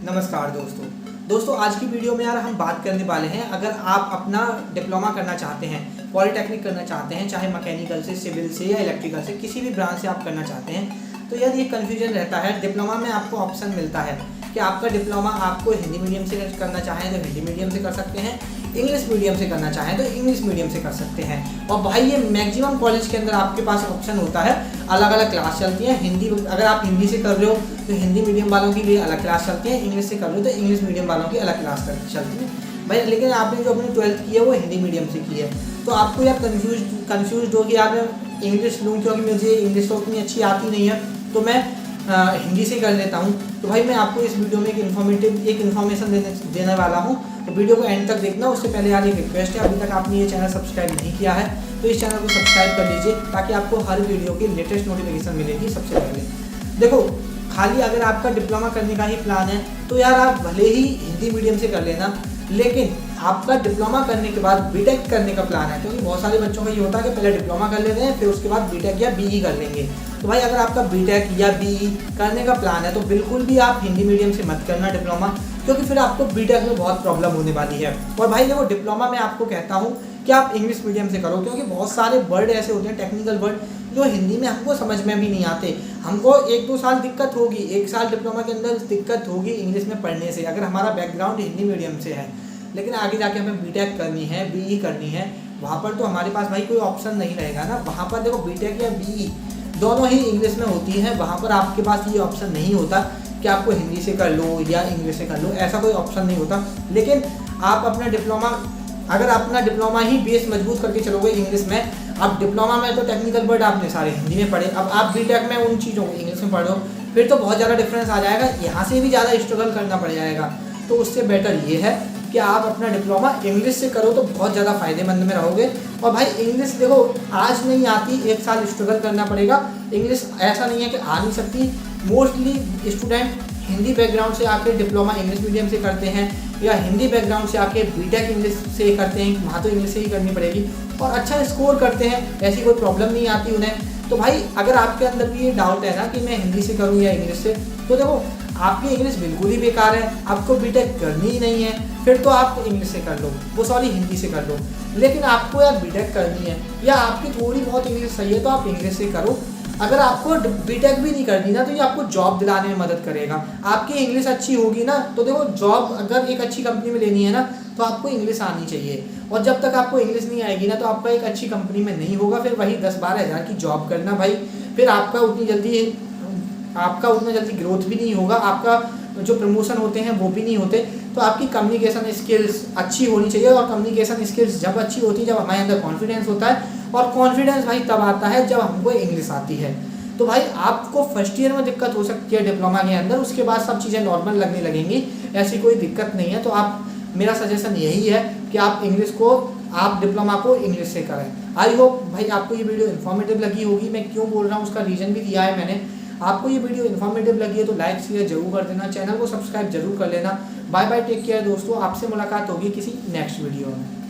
नमस्कार दोस्तों आज की वीडियो में यार हम बात करने वाले हैं। अगर आप अपना डिप्लोमा करना चाहते हैं, पॉलिटेक्निक करना चाहते हैं, चाहे मैकेनिकल से, सिविल से या इलेक्ट्रिकल से, किसी भी ब्रांच से आप करना चाहते हैं, तो यार ये कन्फ्यूजन रहता है। डिप्लोमा में आपको ऑप्शन मिलता है कि आपका डिप्लोमा आपको हिंदी मीडियम से करना चाहें तो हिंदी मीडियम से कर सकते हैं, इंग्लिश मीडियम से करना चाहें तो इंग्लिश मीडियम से कर सकते हैं। और भाई ये मैक्सिमम कॉलेज के अंदर आपके पास ऑप्शन होता है, अलग अलग क्लास चलती है। हिंदी अगर आप हिंदी से कर रहे हो तो हिंदी मीडियम वालों के लिए अलग क्लास चलती है, इंग्लिश से कर रहे हो तो इंग्लिश मीडियम वालों की अलग क्लास चलती है भाई। लेकिन आपने जो अपनी 12th की है वो हिंदी मीडियम से की है, तो आपको यार कन्फ्यूज हो कि यार मैं इंग्लिश लूँ क्योंकि मुझे इंग्लिश तो उतनी अच्छी आती नहीं है, तो मैं हिंदी से कर लेता हूँ। तो भाई मैं आपको इस वीडियो में एक इन्फॉर्मेशन देने वाला हूँ, तो वीडियो को एंड तक देखना। उससे पहले यार एक रिक्वेस्ट है, अभी तक आपने ये चैनल सब्सक्राइब नहीं किया है तो इस चैनल को सब्सक्राइब कर लीजिए ताकि आपको हर वीडियो की लेटेस्ट नोटिफिकेशन मिलेगी सबसे पहले। देखो, खाली अगर आपका डिप्लोमा करने का ही प्लान है तो यार आप भले ही हिंदी मीडियम से कर लेना, लेकिन आपका डिप्लोमा करने के बाद बीटेक करने का प्लान है, क्योंकि बहुत सारे बच्चों का ये होता है कि पहले डिप्लोमा कर लेते हैं फिर उसके बाद बीटेक या बीई कर लेंगे। तो भाई अगर आपका बीटेक या बीई करने का प्लान है तो बिल्कुल भी आप हिंदी मीडियम से मत करना डिप्लोमा, क्योंकि फिर आपको बीटेक में बहुत प्रॉब्लम होने वाली है। और भाई देखो, डिप्लोमा में आपको कहता हूँ कि आप इंग्लिश मीडियम से करो, क्योंकि बहुत सारे वर्ड ऐसे होते हैं, टेक्निकल वर्ड जो हिंदी में हमको समझ में भी नहीं आते। हमको 1-2 साल दिक्कत होगी, 1 साल डिप्लोमा के अंदर दिक्कत होगी इंग्लिश में पढ़ने से, अगर हमारा बैकग्राउंड हिंदी मीडियम से है। लेकिन आगे जाके हमें बीटेक करनी है, बीई करनी है, वहाँ पर तो हमारे पास भाई कोई ऑप्शन नहीं रहेगा ना। वहाँ पर देखो, बीटेक या बीई दोनों ही इंग्लिश में होती है, वहाँ पर आपके पास ये ऑप्शन नहीं होता कि आपको हिंदी से कर लो या इंग्लिश से कर लो, ऐसा कोई ऑप्शन नहीं होता। लेकिन आप अपना डिप्लोमा, अगर अपना डिप्लोमा ही बेस मजबूत करके चलोगे इंग्लिश में, अब डिप्लोमा में तो टेक्निकल वर्ड आपने सारे हिंदी में पढ़े, अब आप बीटेक में उन चीज़ों को इंग्लिश में पढ़ रहे हो, फिर तो बहुत ज़्यादा डिफरेंस आ जाएगा, यहाँ से भी ज़्यादा स्ट्रगल करना पड़ जाएगा। तो उससे बेटर ये है कि आप अपना डिप्लोमा इंग्लिश से करो तो बहुत ज़्यादा फायदेमंद में रहोगे। और भाई इंग्लिश देखो, आज नहीं आती, 1 साल स्ट्रगल करना पड़ेगा। इंग्लिश ऐसा नहीं है कि आ नहीं सकती, मोस्टली स्टूडेंट हिंदी बैकग्राउंड से आके डिप्लोमा इंग्लिश मीडियम से करते हैं, या हिंदी बैकग्राउंड से आके बीटेक इंग्लिश से करते हैं, वहाँ तो इंग्लिश से ही करनी पड़ेगी, और अच्छा स्कोर करते हैं, ऐसी कोई प्रॉब्लम नहीं आती उन्हें। तो भाई अगर आपके अंदर भी ये डाउट है ना कि मैं हिंदी से करूँ या इंग्लिश से, तो देखो आपकी इंग्लिश बिल्कुल ही बेकार है, आपको बीटेक करनी ही नहीं है, फिर तो आप इंग्लिश से कर लो, हिंदी से कर लो। लेकिन आपको यार बीटेक करनी है या आपकी थोड़ी बहुत इंग्लिश सही है तो आप इंग्लिश से करो। अगर आपको बीटेक भी नहीं करनी ना, तो ये आपको जॉब दिलाने में मदद करेगा। आपकी इंग्लिश अच्छी होगी ना, तो देखो जॉब अगर एक अच्छी कंपनी में लेनी है ना, तो आपको इंग्लिश आनी चाहिए। और जब तक आपको इंग्लिश नहीं आएगी ना, तो आपका एक अच्छी कंपनी में नहीं होगा, फिर वही 10-12 हज़ार की जॉब करना भाई, फिर आपका उतना जल्दी ग्रोथ भी नहीं होगा, आपका जो प्रमोशन होते हैं वो भी नहीं होते। तो आपकी कम्युनिकेशन स्किल्स अच्छी होनी चाहिए, और कम्युनिकेशन स्किल्स जब अच्छी होती है जब हमारे अंदर कॉन्फिडेंस होता है, और कॉन्फिडेंस भाई तब आता है जब हमको इंग्लिश आती है। तो भाई आपको फर्स्ट ईयर में दिक्कत हो सकती है डिप्लोमा के अंदर, उसके बाद सब चीज़ें नॉर्मल लगने लगेंगी, ऐसी कोई दिक्कत नहीं है। तो आप, मेरा सजेशन यही है कि आप डिप्लोमा को इंग्लिश से करें। आई होप भाई आपको ये वीडियो इन्फॉर्मेटिव लगी होगी। मैं क्यों बोल रहा हूँ उसका रीज़न भी दिया है मैंने। आपको ये वीडियो इन्फॉर्मेटिव लगी है तो लाइक शेयर जरूर कर देना, चैनल को सब्सक्राइब जरूर कर लेना। बाय बाय, टेक केयर दोस्तों, आपसे मुलाकात होगी किसी नेक्स्ट वीडियो में।